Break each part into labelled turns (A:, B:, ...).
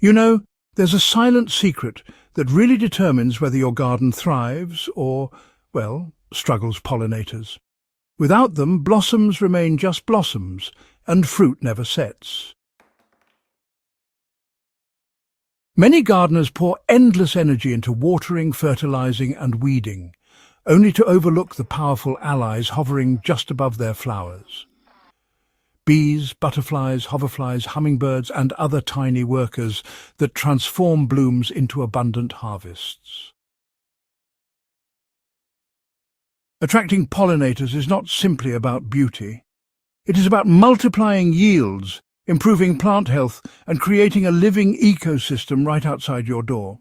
A: You know, there's a silent secret that really determines whether your garden thrives or, well, struggles pollinators. Without them, blossoms remain just blossoms, and fruit never sets. Many gardeners pour endless energy into watering, fertilizing and weeding, only to overlook the powerful allies hovering just above their flowers. Bees, butterflies, hoverflies, hummingbirds and other tiny workers that transform blooms into abundant harvests. Attracting pollinators is not simply about beauty. It is about multiplying yields, improving plant health and creating a living ecosystem right outside your door.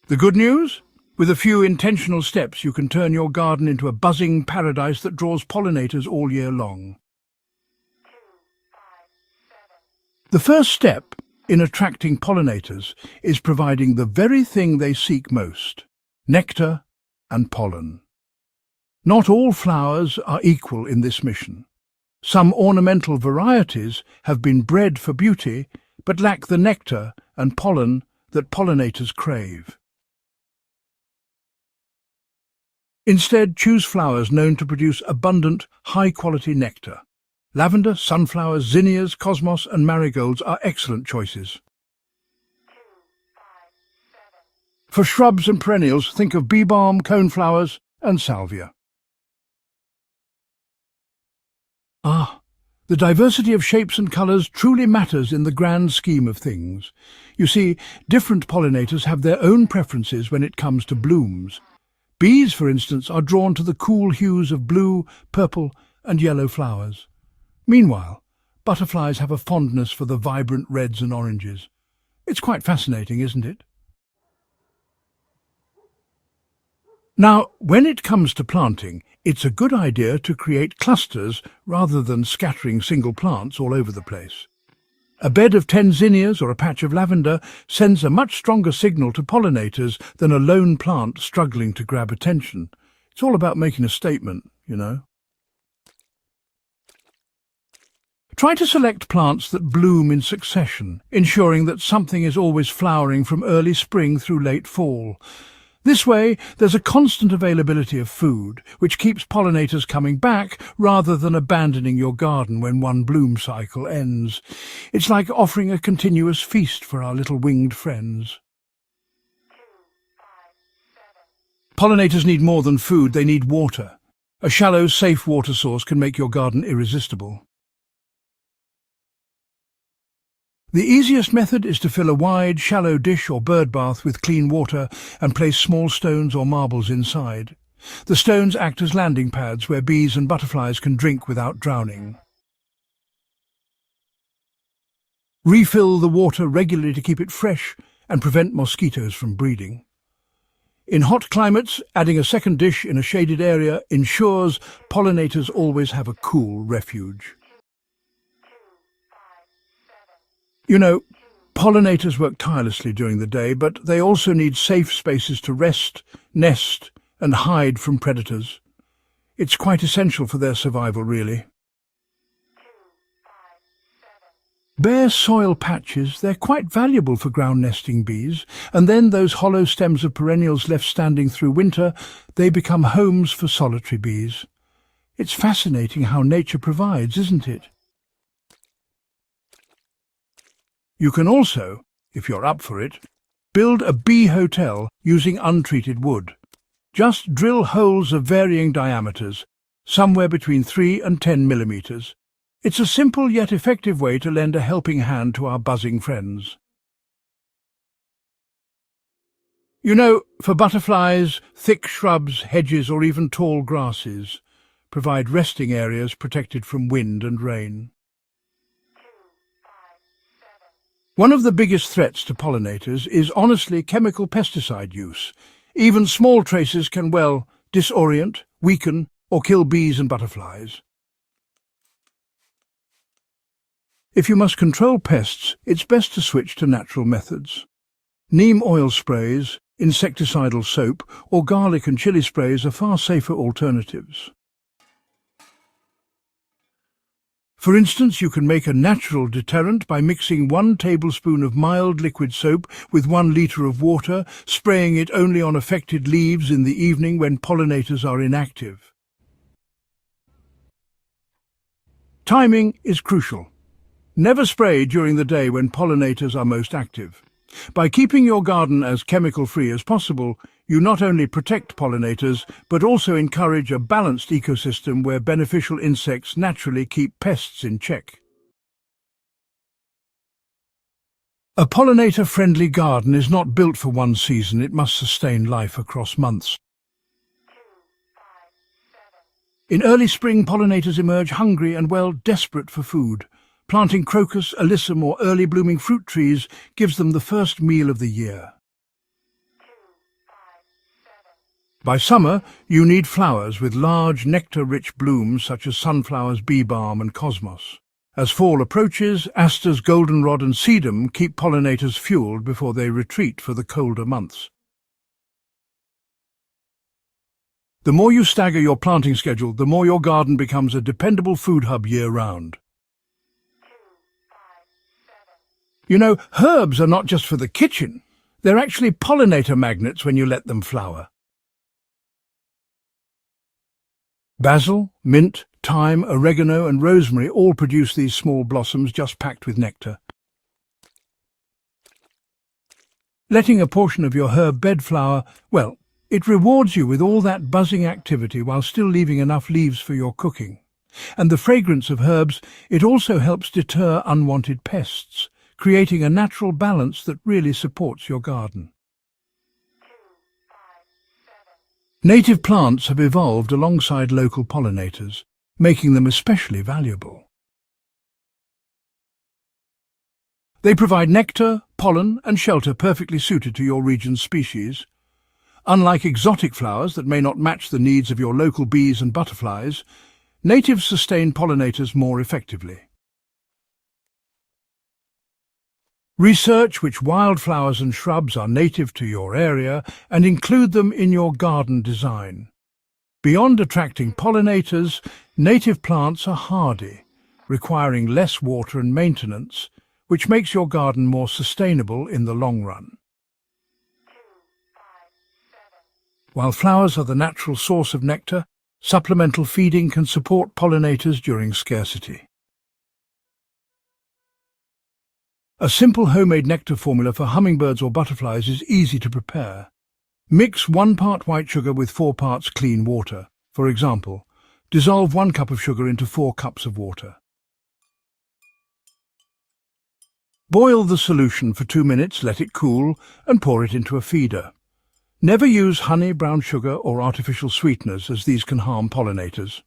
A: The good news? With a few intentional steps, you can turn your garden into a buzzing paradise that draws pollinators all year long. The first step in attracting pollinators is providing the very thing they seek most: nectar and pollen. Not all flowers are equal in this mission. Some ornamental varieties have been bred for beauty, but lack the nectar and pollen that pollinators crave. Instead, choose flowers known to produce abundant, high-quality nectar. Lavender, sunflowers, zinnias, cosmos and marigolds are excellent choices. For shrubs and perennials, think of bee balm, coneflowers and salvia. The diversity of shapes and colours truly matters in the grand scheme of things. You see, different pollinators have their own preferences when it comes to blooms. Bees, for instance, are drawn to the cool hues of blue, purple and yellow flowers. Meanwhile, butterflies have a fondness for the vibrant reds and oranges. It's quite fascinating, isn't it? Now, when it comes to planting, it's a good idea to create clusters rather than scattering single plants all over the place. A bed of 10 zinnias or a patch of lavender sends a much stronger signal to pollinators than a lone plant struggling to grab attention. It's all about making a statement, you know. Try to select plants that bloom in succession, ensuring that something is always flowering from early spring through late fall. This way, there's a constant availability of food, which keeps pollinators coming back rather than abandoning your garden when one bloom cycle ends. It's like offering a continuous feast for our little winged friends. Pollinators need more than food, they need water. A shallow, safe water source can make your garden irresistible. The easiest method is to fill a wide, shallow dish or bird bath with clean water and place small stones or marbles inside. The stones act as landing pads where bees and butterflies can drink without drowning. Refill the water regularly to keep it fresh and prevent mosquitoes from breeding. In hot climates, adding a second dish in a shaded area ensures pollinators always have a cool refuge. You know, pollinators work tirelessly during the day, but they also need safe spaces to rest, nest and hide from predators. It's quite essential for their survival, really. Bare soil patches, they're quite valuable for ground nesting bees, and then those hollow stems of perennials left standing through winter, they become homes for solitary bees. It's fascinating how nature provides, isn't it? You can also, if you're up for it, build a bee hotel using untreated wood. Just drill holes of varying diameters, somewhere between 3 and 10 millimeters. It's a simple yet effective way to lend a helping hand to our buzzing friends. You know, for butterflies, thick shrubs, hedges or even tall grasses provide resting areas protected from wind and rain. One of the biggest threats to pollinators is honestly chemical pesticide use. Even small traces can, well, disorient, weaken or kill bees and butterflies. If you must control pests, it's best to switch to natural methods. Neem oil sprays, insecticidal soap or garlic and chili sprays are far safer alternatives. For instance, you can make a natural deterrent by mixing 1 tablespoon of mild liquid soap with 1 litre of water, spraying it only on affected leaves in the evening when pollinators are inactive. Timing is crucial. Never spray during the day when pollinators are most active. By keeping your garden as chemical-free as possible, you not only protect pollinators, but also encourage a balanced ecosystem where beneficial insects naturally keep pests in check. A pollinator-friendly garden is not built for one season, it must sustain life across months. In early spring, pollinators emerge hungry and, well, desperate for food. Planting crocus, alyssum or early blooming fruit trees gives them the first meal of the year. By summer, you need flowers with large nectar-rich blooms such as sunflowers, bee balm and cosmos. As fall approaches, asters, goldenrod and sedum keep pollinators fueled before they retreat for the colder months. The more you stagger your planting schedule, the more your garden becomes a dependable food hub year-round. You know, herbs are not just for the kitchen. They're actually pollinator magnets when you let them flower. Basil, mint, thyme, oregano and rosemary all produce these small blossoms just packed with nectar. Letting a portion of your herb bed flower, well, it rewards you with all that buzzing activity while still leaving enough leaves for your cooking. And the fragrance of herbs, it also helps deter unwanted pests, creating a natural balance that really supports your garden. Native plants have evolved alongside local pollinators, making them especially valuable. They provide nectar, pollen and shelter perfectly suited to your region's species. Unlike exotic flowers that may not match the needs of your local bees and butterflies, natives sustain pollinators more effectively. Research which wildflowers and shrubs are native to your area and include them in your garden design. Beyond attracting pollinators, native plants are hardy, requiring less water and maintenance, which makes your garden more sustainable in the long run. While flowers are the natural source of nectar, supplemental feeding can support pollinators during scarcity. A simple homemade nectar formula for hummingbirds or butterflies is easy to prepare. Mix 1 part white sugar with 4 parts clean water. For example, dissolve 1 cup of sugar into 4 cups of water. Boil the solution for 2 minutes, let it cool, and pour it into a feeder. Never use honey, brown sugar or artificial sweeteners, as these can harm pollinators.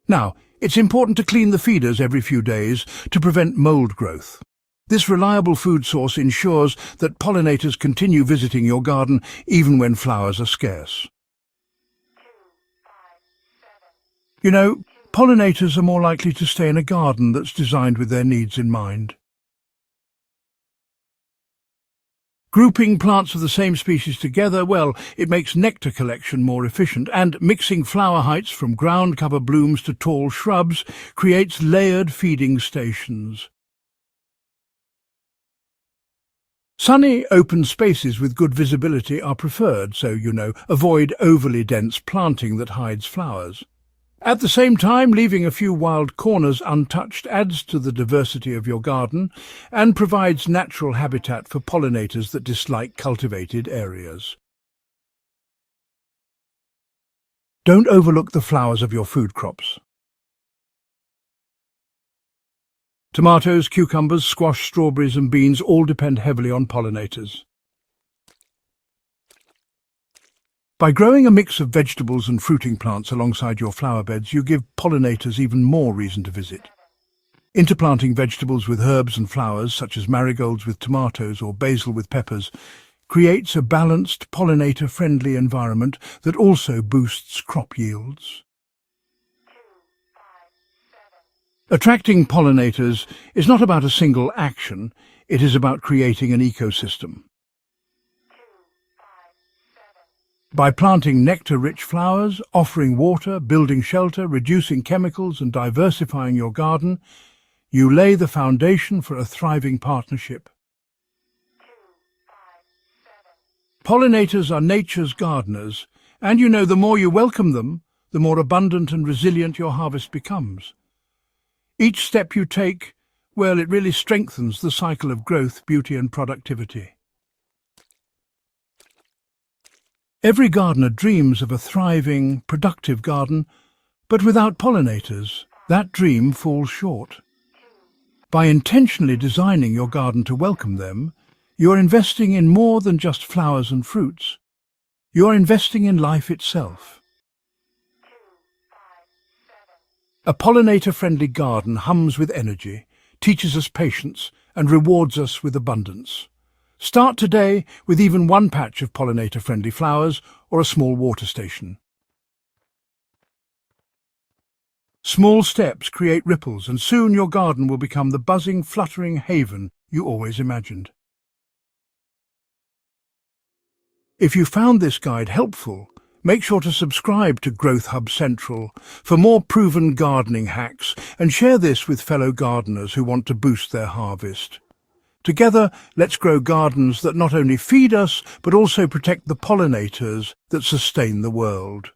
A: Now, it's important to clean the feeders every few days to prevent mold growth. This reliable food source ensures that pollinators continue visiting your garden even when flowers are scarce. You know, pollinators are more likely to stay in a garden that's designed with their needs in mind. Grouping plants of the same species together, well, it makes nectar collection more efficient, and mixing flower heights from ground cover blooms to tall shrubs creates layered feeding stations. Sunny, open spaces with good visibility are preferred, so, avoid overly dense planting that hides flowers. At the same time, leaving a few wild corners untouched adds to the diversity of your garden and provides natural habitat for pollinators that dislike cultivated areas. Don't overlook the flowers of your food crops. Tomatoes, cucumbers, squash, strawberries and beans all depend heavily on pollinators. By growing a mix of vegetables and fruiting plants alongside your flower beds, you give pollinators even more reason to visit. Interplanting vegetables with herbs and flowers, such as marigolds with tomatoes or basil with peppers, creates a balanced, pollinator-friendly environment that also boosts crop yields. Attracting pollinators is not about a single action, it is about creating an ecosystem. By planting nectar-rich flowers, offering water, building shelter, reducing chemicals and diversifying your garden, you lay the foundation for a thriving partnership. Pollinators are nature's gardeners, and you know the more you welcome them, the more abundant and resilient your harvest becomes. Each step you take, well, it really strengthens the cycle of growth, beauty and productivity. Every gardener dreams of a thriving, productive garden, but without pollinators, that dream falls short. By intentionally designing your garden to welcome them, you are investing in more than just flowers and fruits. You are investing in life itself. A pollinator-friendly garden hums with energy, teaches us patience, and rewards us with abundance. Start today with even one patch of pollinator-friendly flowers or a small water station. Small steps create ripples, and soon your garden will become the buzzing, fluttering haven you always imagined. If you found this guide helpful, make sure to subscribe to Growth Hub Central for more proven gardening hacks, and share this with fellow gardeners who want to boost their harvest. Together, let's grow gardens that not only feed us, but also protect the pollinators that sustain the world.